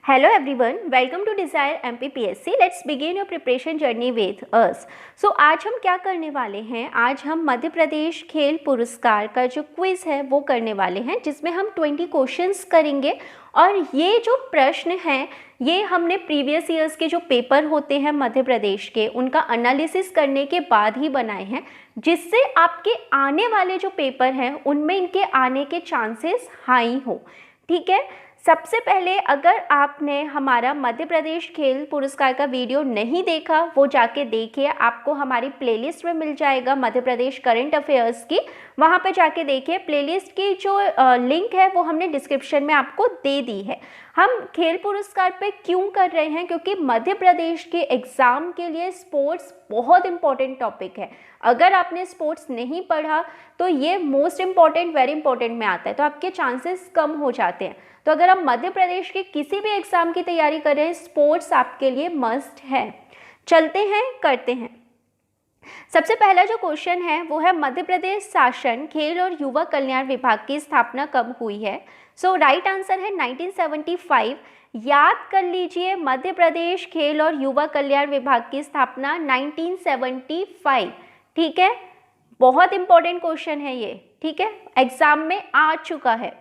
Hello everyone, welcome to Desire MPPSC. Let's begin your preparation journey with us. So आज हम क्या करने वाले हैं? आज हम मध्य प्रदेश खेल पुरस्कार का जो क्विज है वो करने वाले हैं, जिसमें हम 20 क्वेश्चंस करेंगे। और ये जो प्रश्न हैं ये हमने प्रीवियस ईयर्स के जो पेपर होते हैं मध्य प्रदेश के, उनका एनालिसिस करने के बाद ही बनाए हैं, जिससे आपके आने वाले जो पेपर हैं उनमें इनके आने के चांसेस हाई हो। ठीक है, सबसे पहले अगर आपने हमारा मध्य प्रदेश खेल पुरस्कार का वीडियो नहीं देखा वो जाके देखिए, आपको हमारी प्लेलिस्ट में मिल जाएगा मध्य प्रदेश करंट अफेयर्स की, वहाँ पे जाके देखिए। प्लेलिस्ट की जो लिंक है वो हमने डिस्क्रिप्शन में आपको दे दी है। हम खेल पुरस्कार पे क्यों कर रहे हैं? क्योंकि मध्य प्रदेश के एग्ज़ाम के लिए स्पोर्ट्स बहुत इंपॉर्टेंट टॉपिक है। अगर आपने स्पोर्ट्स नहीं पढ़ा तो ये मोस्ट इम्पॉर्टेंट, वेरी इंपॉर्टेंट में आता है, तो आपके चांसेस कम हो जाते हैं। तो अगर आप मध्य प्रदेश के किसी भी एग्ज़ाम की तैयारी कर रहे हैं, स्पोर्ट्स आपके लिए मस्ट है। चलते हैं, करते हैं। सबसे पहला जो क्वेश्चन है वो है, मध्य प्रदेश शासन खेल और युवा कल्याण विभाग की स्थापना कब हुई है? सो राइट आंसर है 1975। याद कर लीजिए, मध्य प्रदेश खेल और युवा कल्याण विभाग की स्थापना 1975। ठीक है, बहुत इंपॉर्टेंट क्वेश्चन है ये। ठीक है, एग्जाम में आ चुका है।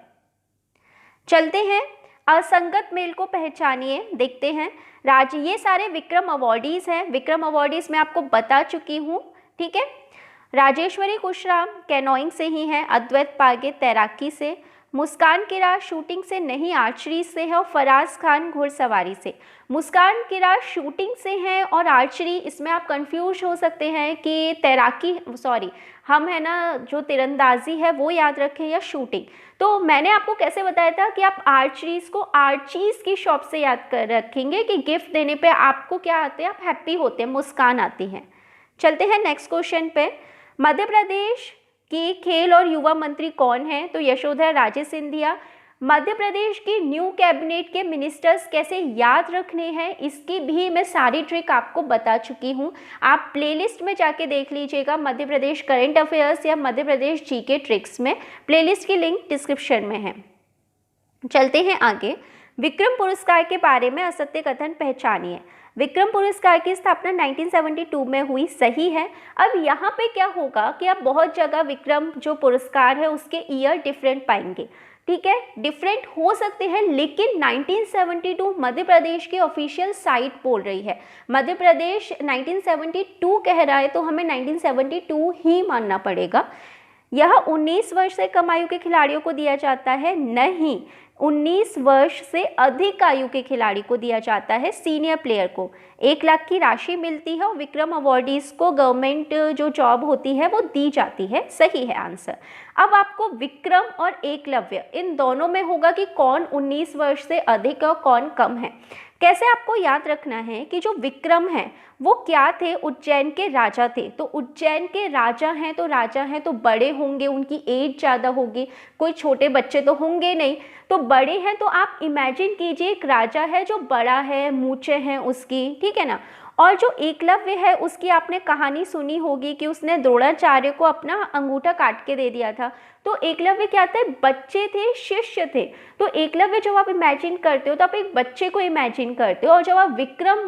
चलते हैं, असंगत मेल को पहचानिए, देखते हैं। ये सारे विक्रम अवॉर्डीज हैं। विक्रम अवॉर्डीज मैं आपको बता चुकी हूँ। ठीक है, राजेश्वरी कुशराम कैनोइंग से ही हैं, अद्वैत पागे तैराकी से, मुस्कान किरार शूटिंग से नहीं आर्चरी से है, और फराज खान घुड़सवारी से। मुस्कान किरार शूटिंग से हैं और आर्चरी, इसमें आप कंफ्यूज हो सकते हैं कि तैराकी, सॉरी हम है ना जो तीरंदाजी है वो याद रखें या शूटिंग। तो मैंने आपको कैसे बताया था कि आप आर्चरीज को आर्चीज की शॉप से याद कर रखेंगे कि गिफ्ट देने पे आपको क्या आते हैं, आप हैप्पी होते हैं, मुस्कान आती है। चलते हैं नेक्स्ट क्वेश्चन पे। मध्य प्रदेश की खेल और युवा मंत्री कौन है? तो यशोधरा राजे सिंधिया। मध्य प्रदेश की न्यू कैबिनेट के मिनिस्टर्स कैसे याद रखने हैं, इसकी भी मैं सारी ट्रिक आपको बता चुकी हूँ। आप प्लेलिस्ट में जाके देख लीजिएगा, मध्य प्रदेश करंट अफेयर्स या मध्य प्रदेश जीके ट्रिक्स में। प्लेलिस्ट की लिंक डिस्क्रिप्शन में है। चलते हैं आगे। विक्रम पुरस्कार के बारे में असत्य कथन पहचानिए। विक्रम पुरस्कार की स्थापना 1972 में हुई, सही है। अब यहाँ पे क्या होगा कि आप बहुत जगह विक्रम जो पुरस्कार है उसके ईयर डिफरेंट पाएंगे। ठीक है, डिफरेंट हो सकते हैं, लेकिन 1972 मध्य प्रदेश की ऑफिशियल साइट बोल रही है। मध्य प्रदेश 1972 कह रहा है तो हमें 1972 ही मानना पड़ेगा। यह 19 वर्ष से कम आयु के खिलाड़ियों को दिया जाता है, नहीं, 19 वर्ष से अधिक आयु के खिलाड़ी को दिया जाता है, सीनियर प्लेयर को 1 लाख की राशि मिलती है, और विक्रम अवॉर्डीज को गवर्नमेंट जो जॉब होती है वो दी जाती है, सही है आंसर। अब आपको विक्रम और एकलव्य इन दोनों में होगा कि कौन 19 वर्ष से अधिक और कौन कम है। कैसे आपको याद रखना है कि जो विक्रम है वो क्या थे? उज्जैन के राजा थे। तो उज्जैन के राजा हैं तो राजा हैं तो बड़े होंगे, उनकी एज ज़्यादा होगी, कोई छोटे बच्चे तो होंगे नहीं, तो बड़े हैं। तो आप इमेजिन कीजिए एक राजा है जो बड़ा है, मूंछें हैं उसकी, ठीक है ना। और जो एकलव्य है उसकी आपने कहानी सुनी होगी कि उसने द्रोणाचार्य को अपना अंगूठा काट के दे दिया था। तो एकलव्य क्या थे? बच्चे थे, शिष्य थे। तो एकलव्य जब आप इमेजिन करते हो तो आप एक बच्चे को इमेजिन करते हो, और जब आप विक्रम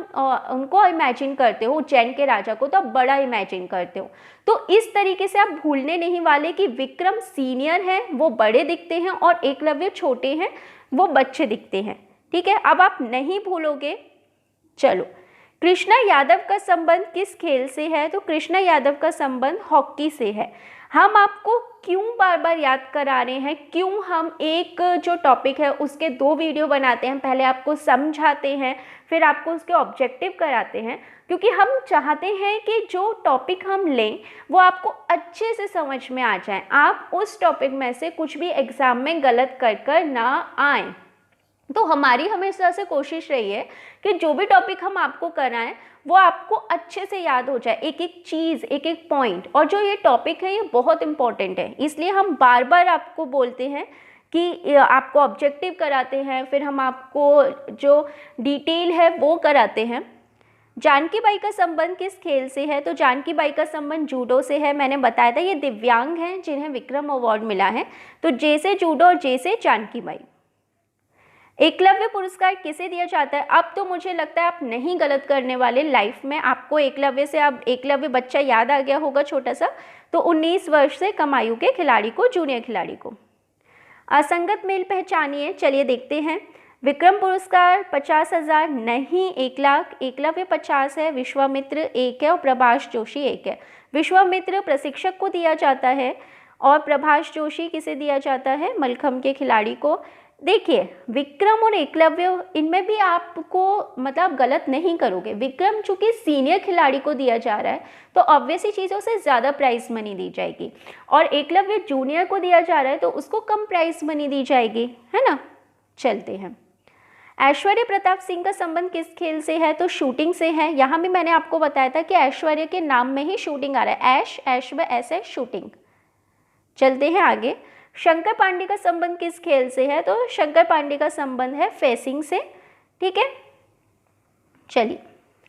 उनको इमेजिन करते हो, उज्जैन के राजा को, तो आप बड़ा इमेजिन करते हो। तो इस तरीके से आप भूलने नहीं वाले कि विक्रम सीनियर हैं, वो बड़े दिखते हैं, और एकलव्य छोटे हैं, वो बच्चे दिखते हैं। ठीक है, अब आप नहीं भूलोगे। चलो, कृष्णा यादव का संबंध किस खेल से है? तो कृष्णा यादव का संबंध हॉकी से है। हम आपको क्यों बार बार याद करा रहे हैं, क्यों हम एक जो टॉपिक है उसके 2 वीडियो बनाते हैं, पहले आपको समझाते हैं फिर आपको उसके ऑब्जेक्टिव कराते हैं, क्योंकि हम चाहते हैं कि जो टॉपिक हम लें वो आपको अच्छे से समझ में आ जाए, आप उस टॉपिक में से कुछ भी एग्जाम में गलत कर ना आए। तो हमारी हमेशा से कोशिश रही है कि जो भी टॉपिक हम आपको कराएं वो आपको अच्छे से याद हो जाए, एक एक चीज़, एक एक पॉइंट। और जो ये टॉपिक है ये बहुत इंपॉर्टेंट है, इसलिए हम बार बार आपको बोलते हैं कि आपको ऑब्जेक्टिव कराते हैं, फिर हम आपको जो डिटेल है वो कराते हैं। जानकी बाई का संबंध किस खेल से है? तो जानकी बाई का संबंध जूडो से है। मैंने बताया था ये दिव्यांग हैं जिन्हें विक्रम अवार्ड मिला है। तो जैसे जूडो और जैसे जानकी बाई। एकलव्य पुरस्कार किसे दिया जाता है? अब तो मुझे लगता है आप नहीं गलत करने वाले लाइफ में। आपको एकलव्य से, अब एकलव्य बच्चा याद आ गया होगा छोटा सा, तो 19 वर्ष से कम आयु के खिलाड़ी को, जूनियर खिलाड़ी को। असंगत मेल पहचानिए, चलिए देखते हैं। विक्रम पुरस्कार 50,000 नहीं, 1 लाख। एकलव्य 50 है, विश्वामित्र 1 है और प्रभाष जोशी 1 है। विश्वामित्र प्रशिक्षक को दिया जाता है और प्रभाष जोशी किसे दिया जाता है? मलखंभ के खिलाड़ी को। देखिए विक्रम और एकलव्य, इनमें भी आपको मतलब गलत नहीं करोगे। विक्रम चूंकि सीनियर खिलाड़ी को दिया जा रहा है तो ऑब्वियसली चीज़ों से ज़्यादा प्राइज मनी दी जाएगी, और एकलव्य जूनियर को दिया जा रहा है तो उसको कम प्राइज मनी दी जाएगी, है ना। चलते हैं। ऐश्वर्य प्रताप सिंह का संबंध किस खेल से है? तो शूटिंग से है। यहाँ भी मैंने आपको बताया था कि ऐश्वर्य के नाम में ही शूटिंग आ रहा है, ऐश में ऐसे शूटिंग। चलते हैं आगे। शंकर पांडे का संबंध किस खेल से है? तो शंकर पांडे का संबंध है फेसिंग से, ठीक है। चलिए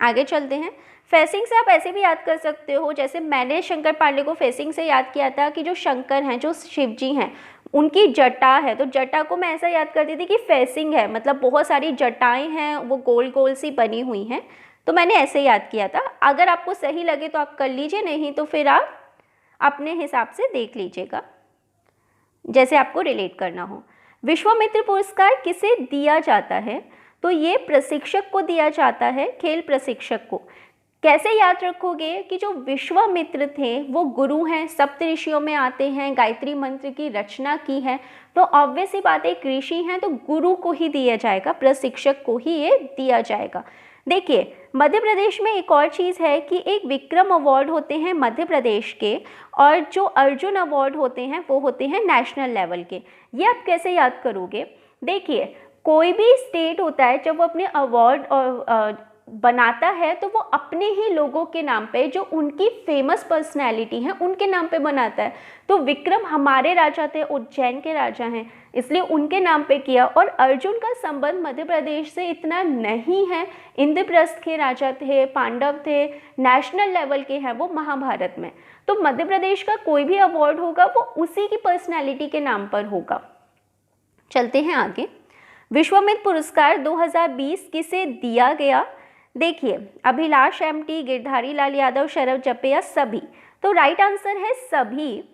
आगे चलते हैं। फेसिंग से आप ऐसे भी याद कर सकते हो, जैसे मैंने शंकर पांडे को फेसिंग से याद किया था कि जो शंकर हैं, जो शिव जी हैं, उनकी जटा है, तो जटा को मैं ऐसा याद करती थी कि फेसिंग है, मतलब बहुत सारी जटाएं हैं, वो गोल गोल सी बनी हुई हैं, तो मैंने ऐसे याद किया था। अगर आपको सही लगे तो आप कर लीजिए, नहीं तो फिर आप अपने हिसाब से देख लीजिएगा, जैसे आपको रिलेट करना हो। विश्वामित्र पुरस्कार किसे दिया जाता है? तो ये प्रशिक्षक को दिया जाता है, खेल प्रशिक्षक को। कैसे याद रखोगे कि जो विश्वामित्र थे वो गुरु हैं, सप्तऋषियों में आते हैं, गायत्री मंत्र की रचना की है, तो ऑब्वियस ही बात है, एक ऋषि हैं तो गुरु को ही दिया जाएगा, प्रशिक्षक को ही ये दिया जाएगा। देखिए मध्य प्रदेश में एक और चीज़ है कि एक विक्रम अवार्ड होते हैं मध्य प्रदेश के, और जो अर्जुन अवार्ड होते हैं वो होते हैं नेशनल लेवल के। ये आप कैसे याद करोगे? देखिए कोई भी स्टेट होता है जब वो अपने अवार्ड और बनाता है तो वो अपने ही लोगों के नाम पे, जो उनकी फेमस पर्सनैलिटी हैं उनके नाम पे बनाता है। तो विक्रम हमारे राजा थे, उज्जैन के राजा हैं, इसलिए उनके नाम पे किया। और अर्जुन का संबंध मध्य प्रदेश से इतना नहीं है, इंद्रप्रस्थ के राजा थे, पांडव थे, नेशनल लेवल के हैं वो महाभारत में। तो मध्य प्रदेश का कोई भी अवार्ड होगा वो उसी की पर्सनैलिटी के नाम पर होगा। चलते हैं आगे। विश्वामित्र पुरस्कार 2020 किसे दिया गया? देखिए अभिलाष एमटी, गिरधारी लाल यादव, शरद जपेया, सभी। तो राइट आंसर है सभी।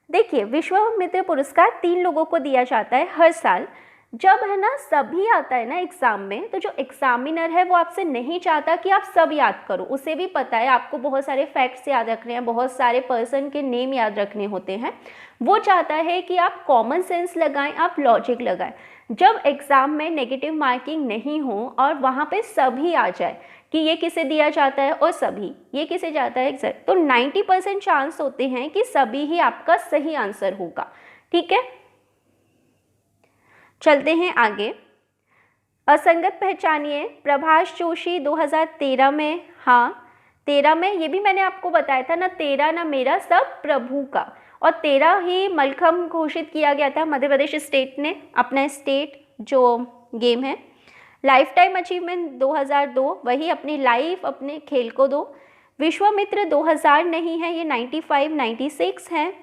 देखिए विश्वामित्र पुरस्कार 3 लोगों को दिया जाता है हर साल। जब है ना सभी आता है ना एग्जाम में, तो जो एग्जामिनर है वो आपसे नहीं चाहता कि आप सब याद करो, उसे भी पता है आपको बहुत सारे फैक्ट्स याद रखने हैं, बहुत सारे पर्सन के नेम याद रखने होते हैं। वो चाहता है कि आप कॉमन सेंस लगाएं, आप लॉजिक लगाएं। जब एग्ज़ाम में नेगेटिव मार्किंग नहीं हो और वहाँ पे सभी आ जाए कि ये किसे दिया जाता है और सभी ये किसे जाता है सर, तो 90% चांस होते हैं कि सभी ही आपका सही आंसर होगा, ठीक है। चलते हैं आगे। असंगत पहचानिए। प्रभाष जोशी 2013 में, हाँ 13 में, ये भी मैंने आपको बताया था ना, 13 ना मेरा सब प्रभु का, और 13 ही मलखंभ घोषित किया गया था मध्य प्रदेश स्टेट ने, अपना स्टेट जो गेम है। लाइफ टाइम अचीवमेंट 2002, वही अपनी लाइफ अपने खेल को दो। विश्वामित्र 2000 नहीं है, ये 95 96 है,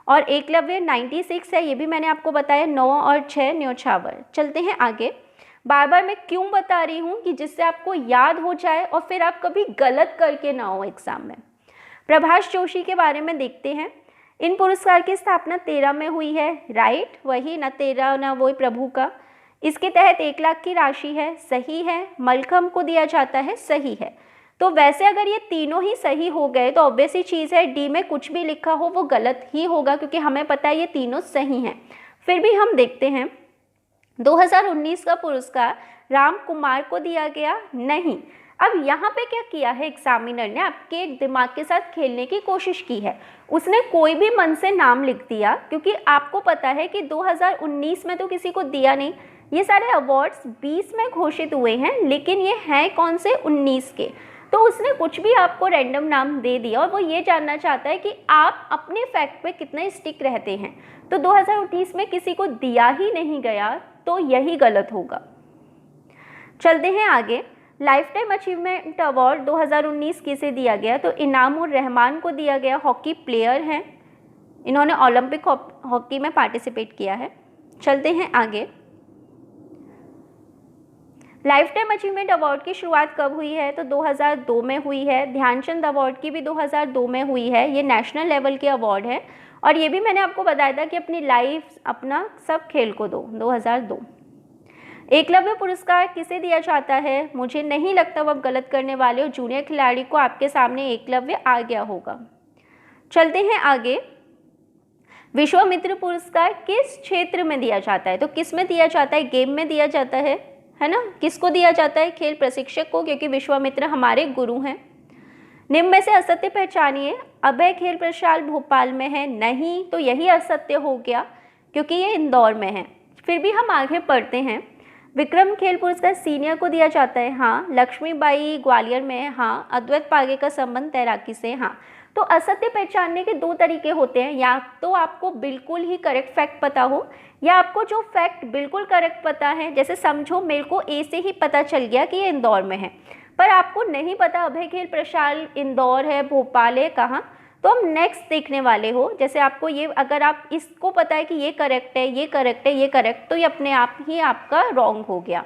और एकलव्य 96 है, ये भी मैंने आपको बताया, 9 और 6 न्योछावर। चलते हैं आगे। बार बार मैं क्यों बता रही हूँ कि जिससे आपको याद हो जाए और फिर आप कभी गलत करके ना हो एग्जाम में। प्रभाष जोशी के बारे में देखते हैं। इन पुरस्कार की स्थापना 13 में हुई है, राइट, वही ना 13 ना वही प्रभु का। इसके तहत 1 लाख की राशि है, सही है। मलखंभ को दिया जाता है, सही है। तो वैसे अगर ये तीनों ही सही हो गए तो ऑब्वियस ही चीज़ है, डी में कुछ भी लिखा हो वो गलत ही होगा, क्योंकि हमें पता है ये तीनों सही हैं। फिर भी हम देखते हैं 2019 का पुरस्कार राम कुमार को दिया गया, नहीं। अब यहाँ पे क्या किया है एग्जामिनर ने, आपके दिमाग के साथ खेलने की कोशिश की है। उसने कोई भी मन से नाम लिख दिया, क्योंकि आपको पता है कि 2019 में तो किसी को दिया नहीं, ये सारे अवार्ड्स 20 में घोषित हुए हैं, लेकिन ये हैं कौन से, 19 के। तो उसने कुछ भी आपको रैंडम नाम दे दिया और वो ये जानना चाहता है कि आप अपने फैक्ट पे कितना स्टिक रहते हैं। तो 2019 में किसी को दिया ही नहीं गया, तो यही गलत होगा। चलते हैं आगे। लाइफ टाइम अचीवमेंट अवार्ड 2019 किसे दिया गया? तो इनामुर रहमान को दिया गया, हॉकी प्लेयर हैं, इन्होंने ओलंपिक हॉकी में पार्टिसिपेट किया है। चलते हैं आगे। लाइफ टाइम अचीवमेंट अवार्ड की शुरुआत कब हुई है? तो 2002 में हुई है। ध्यानचंद अवार्ड की भी 2002 में हुई है। ये नेशनल लेवल के अवार्ड है और ये भी मैंने आपको बताया था कि अपनी लाइफ अपना सब खेल को दो, 2002। एकलव्य पुरस्कार किसे दिया जाता है? मुझे नहीं लगता वो आप गलत करने वाले हो। जूनियर खिलाड़ी को आपके सामने एकलव्य आ गया होगा। चलते हैं आगे। विश्वामित्र पुरस्कार किस क्षेत्र में दिया जाता है? तो किस में दिया जाता है? गेम में दिया जाता है ना। किसको दिया जाता है? खेल प्रशिक्षक को, क्योंकि विश्वामित्र हमारे गुरु हैं। निम्न में से असत्य पहचानिए। अभय खेल प्रशाल भोपाल में है, नहीं, तो यही असत्य हो गया क्योंकि ये इंदौर में है। फिर भी हम आगे पढ़ते हैं। विक्रम खेल पुरस्कार सीनियर को दिया जाता है, हाँ। लक्ष्मीबाई ग्वालियर में है, हाँ। अद्वैत पागे का संबंध तैराकी से, हाँ। तो असत्य पहचानने के दो तरीके होते हैं, या तो आपको बिल्कुल ही करेक्ट फैक्ट पता हो, या आपको जो फैक्ट बिल्कुल करेक्ट पता है, जैसे समझो मेरे को ए से ही पता चल गया कि ये इंदौर में है, पर आपको नहीं पता अभय खेल प्रशाल इंदौर है, भोपाल है, कहाँ, तो हम नेक्स्ट देखने वाले हो। जैसे आपको ये, अगर आप इसको पता है कि ये करेक्ट है, ये करेक्ट है, ये करेक्ट, तो ये अपने आप ही आपका रॉन्ग हो गया,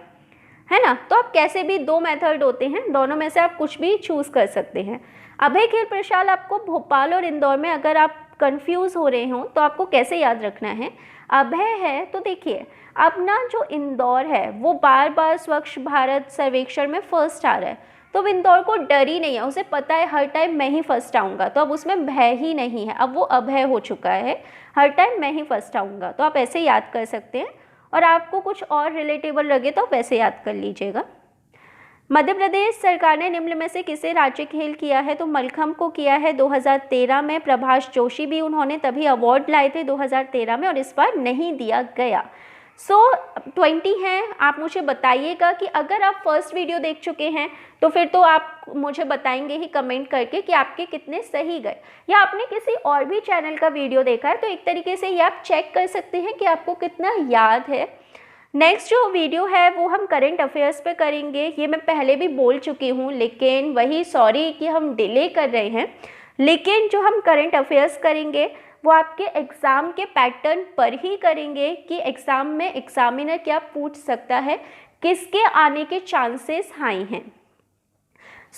है ना। तो आप कैसे भी, दो मेथड होते हैं, दोनों में से आप कुछ भी चूज़ कर सकते हैं। अभय खेल प्रशाल आपको भोपाल और इंदौर में, अगर आप कंफ्यूज हो रहे हो तो आपको कैसे याद रखना है। अभय है तो देखिए, अब ना जो इंदौर है वो बार बार स्वच्छ भारत सर्वेक्षण में फर्स्ट आ रहा है, तो अब इंदौर को डर ही नहीं है, उसे पता है हर टाइम मैं ही फर्स्ट आऊँगा, तो अब उसमें भय ही नहीं है, अब वो अभय हो चुका है, हर टाइम मैं ही फर्स्ट आऊँगा। तो आप ऐसे याद कर सकते हैं, और आपको कुछ और रिलेटेबल लगे तो आप वैसे याद कर लीजिएगा। मध्य प्रदेश सरकार ने निम्न में से किसे राज्य खेल किया है? तो मलखम्ब को किया है 2013 में। प्रभाष जोशी भी, उन्होंने तभी अवार्ड लाए थे 2013 में, और इस बार नहीं दिया गया। 20 हैं। आप मुझे बताइएगा कि अगर आप फर्स्ट वीडियो देख चुके हैं तो फिर तो आप मुझे बताएंगे ही कमेंट करके कि आपके कितने सही गए, या आपने किसी और भी चैनल का वीडियो देखा है, तो एक तरीके से ये आप चेक कर सकते हैं कि आपको कितना याद है। नेक्स्ट जो वीडियो है वो हम करंट अफेयर्स पे करेंगे। ये मैं पहले भी बोल चुकी हूँ, लेकिन वही, सॉरी कि हम डिले कर रहे हैं, लेकिन जो हम करंट अफेयर्स करेंगे वो आपके एग्ज़ाम के पैटर्न पर ही करेंगे कि एग्ज़ाम में एग्जामिनर क्या पूछ सकता है, किसके आने के चांसेस हाई हैं।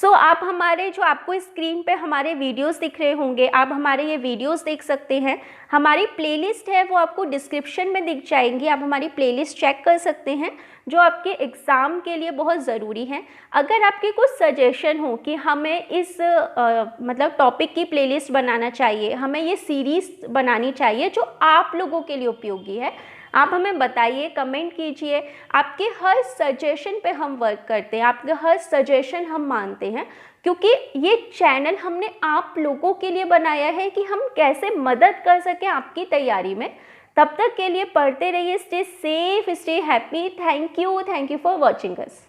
आप हमारे, जो आपको स्क्रीन पे हमारे वीडियोस दिख रहे होंगे, आप हमारे ये वीडियोस देख सकते हैं। हमारी प्लेलिस्ट है वो आपको डिस्क्रिप्शन में दिख जाएंगी, आप हमारी प्लेलिस्ट चेक कर सकते हैं, जो आपके एग्ज़ाम के लिए बहुत ज़रूरी है। अगर आपके कुछ सजेशन हो कि हमें इस मतलब टॉपिक की प्लेलिस्ट बनाना चाहिए, हमें ये सीरीज़ बनानी चाहिए जो आप लोगों के लिए उपयोगी है, आप हमें बताइए, कमेंट कीजिए। आपके हर सजेशन पे हम वर्क करते हैं, आपके हर सजेशन हम मानते हैं, क्योंकि ये चैनल हमने आप लोगों के लिए बनाया है कि हम कैसे मदद कर सकें आपकी तैयारी में। तब तक के लिए पढ़ते रहिए, stay safe, stay happy. Thank you for watching us.